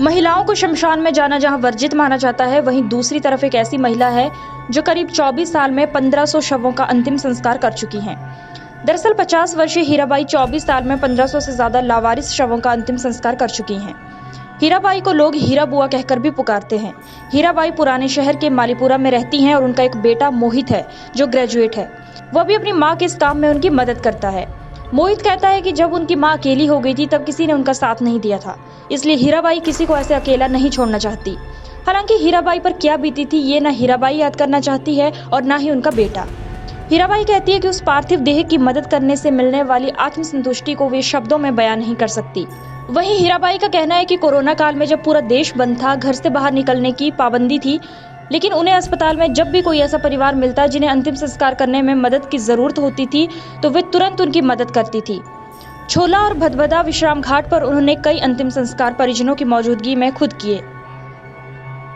महिलाओं को शमशान में जाना जहां वर्जित माना जाता है, वहीं दूसरी तरफ एक ऐसी महिला है जो करीब 24 साल में 1500 शवों का अंतिम संस्कार कर चुकी हैं। दरअसल 50 वर्षीय हीराबाई 24 साल में 1500 से ज्यादा लावारिस शवों का अंतिम संस्कार कर चुकी हैं। हीराबाई को लोग हीरा बुआ कहकर भी पुकारते हैं। हीराबाई पुराने शहर के मालीपुरा में रहती हैं और उनका एक बेटा मोहित है जो ग्रेजुएट है। वह भी अपनी माँ के इस काम में उनकी मदद करता है। मोहित कहता है कि जब उनकी माँ अकेली हो गई थी तब किसी ने उनका साथ नहीं दिया था, इसलिए हीराबाई किसी को ऐसे अकेला नहीं छोड़ना चाहती। हालांकि हीराबाई पर क्या बीती थी ये ना हीराबाई याद करना चाहती है और ना ही उनका बेटा। हीराबाई कहती है कि उस पार्थिव देह की मदद करने से मिलने वाली आत्मसंतुष्टि को वे शब्दों में बयान नहीं कर सकती। वहीं हीराबाई का कहना है कि कोरोना काल में जब पूरा देश बंद था, घर से बाहर निकलने की पाबंदी थी, लेकिन उन्हें अस्पताल में जब भी कोई ऐसा परिवार मिलता जिन्हें अंतिम संस्कार करने में मदद की जरूरत होती थी तो वे तुरंत उनकी मदद करती थी। छोला और भदभदा विश्राम घाट पर उन्होंने कई अंतिम संस्कार परिजनों की मौजूदगी में खुद किए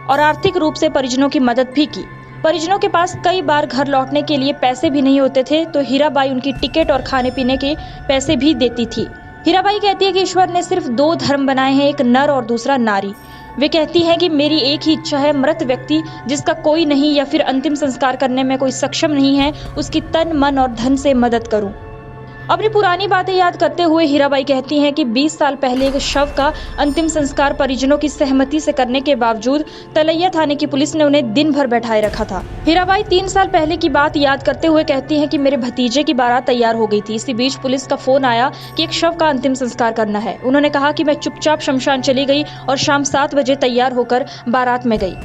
और आर्थिक रूप से परिजनों की मदद भी की। परिजनों के पास कई बार घर लौटने के लिए पैसे भी नहीं होते थे तो हीराबाई उनकी टिकट और खाने पीने के पैसे भी देती थी। हीराबाई कहती है कि ईश्वर ने सिर्फ 2 धर्म बनाए हैं, एक नर और दूसरा नारी। वे कहती हैं कि मेरी एक ही इच्छा है, मृत व्यक्ति जिसका कोई नहीं या फिर अंतिम संस्कार करने में कोई सक्षम नहीं है, उसकी तन मन और धन से मदद करूं। अपनी पुरानी बातें याद करते हुए हीराबाई कहती हैं कि 20 साल पहले एक शव का अंतिम संस्कार परिजनों की सहमति से करने के बावजूद तलैया थाने की पुलिस ने उन्हें दिन भर बैठाए रखा था। हीराबाई 3 साल पहले की बात याद करते हुए कहती हैं कि मेरे भतीजे की बारात तैयार हो गई थी। इसी बीच पुलिस का फोन आया कि एक शव का अंतिम संस्कार करना है। उन्होंने कहा कि मैं चुपचाप शमशान चली गई और शाम 7 बजे तैयार होकर बारात में गई।